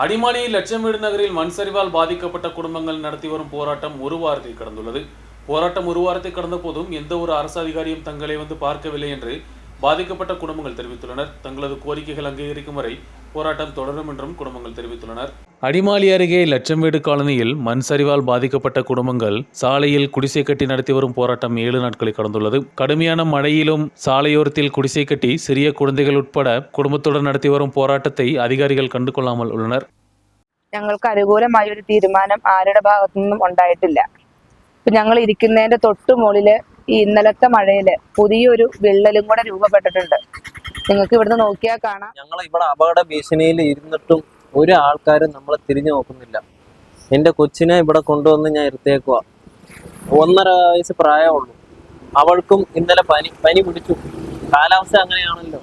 அடிமாலியில் லட்சமேடு நகரில் மண் சரிவால் பாதிக்கப்பட்ட குடும்பங்கள் நடத்தி வரும் போராட்டம் ஒரு வாரத்தை கடந்துள்ளது. போராட்டம் ஒரு வாரத்தை கடந்த போதும் எந்த ஒரு அரசு அதிகாரியும் தங்களை பார்க்கவில்லை என்று பாதிக்கப்பட்ட குடும்பங்கள் தெரிவித்துள்ளனர். தங்களது கோரிக்கைகள் அங்கீகரிக்கும் வரை போராட்டம் தொடரும் என்றும் குடும்பங்கள் தெரிவித்துள்ளனர். அடிமாலி அருகே லட்சமேடு காலனியில் மண் சரிவால் பாதிக்கப்பட்ட குடும்பங்கள் சாலையில் குடிசை கட்டி நடத்தி வரும் போராட்டம் 7 நாட்களை கடந்துள்ளது. கடுமையான மழையிலும் சாலையோரத்தில் குடிசை கட்டி சிறிய குழந்தைகள் உட்பட കുടുംബത്തോടെ നടത്തി വരും പോരാട്ടത്തെ അധികാരികൾ കണ്ടുകൊള്ളാமல் உள்ளனர். ഞങ്ങൾക്ക് അനുകൂലമായ ഒരു തീരുമാനം ആരുടെ ഭാഗത്തു നിന്നും ഉണ്ടായിട്ടില്ല. ഇപ്പൊ ഞങ്ങൾ ഇരിക്കുന്നതിന്റെ തൊട്ടു മുകളില് ഈ ഇന്നലത്തെ മഴയില് പുതിയൊരു വിള്ളലും കൂടെ രൂപപ്പെട്ടിട്ടുണ്ട്. നിങ്ങൾക്ക് ഇവിടുന്ന് നോക്കിയാൽ കാണാം. ഞങ്ങൾ ഇവിടെ അപകട ഭീഷണിയിൽ ഇരുന്നിട്ടും ഒരു ആൾക്കാരും നമ്മളെ തിരിഞ്ഞു നോക്കുന്നില്ല. എൻ്റെ കൊച്ചിനെ ഇവിടെ കൊണ്ടുവന്ന് ഞാൻ ഇരുത്തേക്കുക. 1.5 വയസ്സ് പ്രായമുള്ളൂ. അവൾക്കും ഇന്നലെ പനി പിടിച്ചു. കാലാവസ്ഥ അങ്ങനെയാണല്ലോ.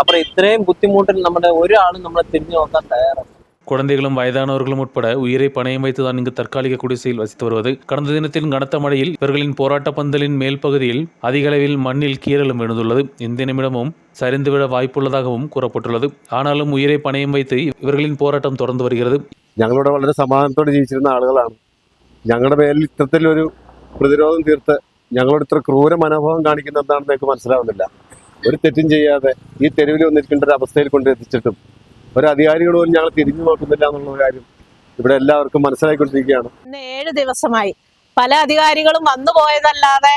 അപ്പോൾ ഇത്രയും ബുദ്ധിമുട്ടിൽ നമ്മുടെ ഒരാളും നമ്മളെ തിരിഞ്ഞു നോക്കാൻ തയ്യാറാണ്. குழந்தைகளும் வயதானவர்களும் உட்பட உயிரை பணயம் வைத்துதான் இங்கு தற்காலிக குடிசையில் வசித்து வருவது. கடந்த தினத்தில் கனத்த மழையில் இவர்களின் போராட்ட பந்தலின் மேல் பகுதியில் அதிக அளவில் மண்ணில் கீறலும் விழுந்துள்ளது. இந்த நிமிடமும் சரிந்துவிட வாய்ப்புள்ளதாகவும் கூறப்பட்டுள்ளது. ஆனாலும் உயிரை பணயம் வைத்து ഇവர்களின் പോരാട്ടം തുടർന്നു വരുகிறது. ഞങ്ങളുടെ വളരെ സമാധാനത്തോടെ ജീവിച്ചിരുന്ന ആളുകളാണ്. ഞങ്ങളുടെ പേരിൽ ഇത്തരത്തിലൊരു പ്രതിരോധം തീർത്ത് ഞങ്ങളോട് ഇത്ര ക്രൂര മനോഭാവം കാണിക്കുന്ന എന്താണെന്ന് എനിക്ക് മനസ്സിലാവുന്നില്ല. ഒരു തെറ്റും ചെയ്യാതെ ഈ തെരുവിൽ വന്നിരിക്കേണ്ട ഒരു അവസ്ഥയിൽ കൊണ്ടെത്തിച്ചിട്ടും ഒരു അധികാരികൾ പോലും ഞങ്ങൾ തിരിഞ്ഞു നോക്കുന്നില്ല എന്നുള്ള കാര്യം ഇവിടെ എല്ലാവർക്കും മനസ്സിലായിക്കൊണ്ടിരിക്കുകയാണ്. 7 ദിവസമായി പല അധികാരികളും വന്നു പോയതല്ലാതെ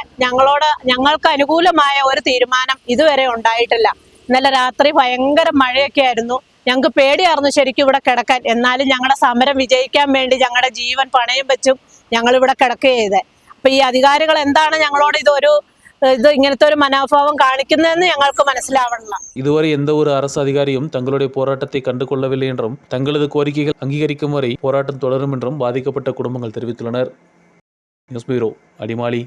ഞങ്ങൾക്ക് അനുകൂലമായ ഒരു തീരുമാനം ഇതുവരെ ഉണ്ടായിട്ടില്ല. ഇന്നലെ രാത്രി ഭയങ്കര മഴയൊക്കെ ആയിരുന്നു. ഞങ്ങൾക്ക് പേടിയായിരുന്നു ശരിക്കും ഇവിടെ കിടക്കാൻ. എന്നാലും ഞങ്ങളുടെ സമരം വിജയിക്കാൻ വേണ്ടി ഞങ്ങളുടെ ജീവൻ പണയം വെച്ചും ഞങ്ങൾ ഇവിടെ കിടക്കുകയും ചെയ്തേ. അപ്പൊ ഈ അധികാരികൾ എന്താണ് ഞങ്ങളോട് ഇത് ഇങ്ങനത്തെ ഒരു മനോഭാവം കാണിക്കുന്നതെന്ന് ഞങ്ങൾക്ക് മനസ്സിലാവണം. இதுவரை எந்த ஒரு அரசு அதிகாரியும் தங்களுடைய போராட்டத்தை கண்டுகொள்ளவில்லை என்றும் தங்களது கோரிக்கைகள் அங்கீகரிக்கும் வரை போராட்டம் தொடரும் என்றும் பாதிக்கப்பட்ட குடும்பங்கள் தெரிவித்துள்ளனர். News bureau, Adimali.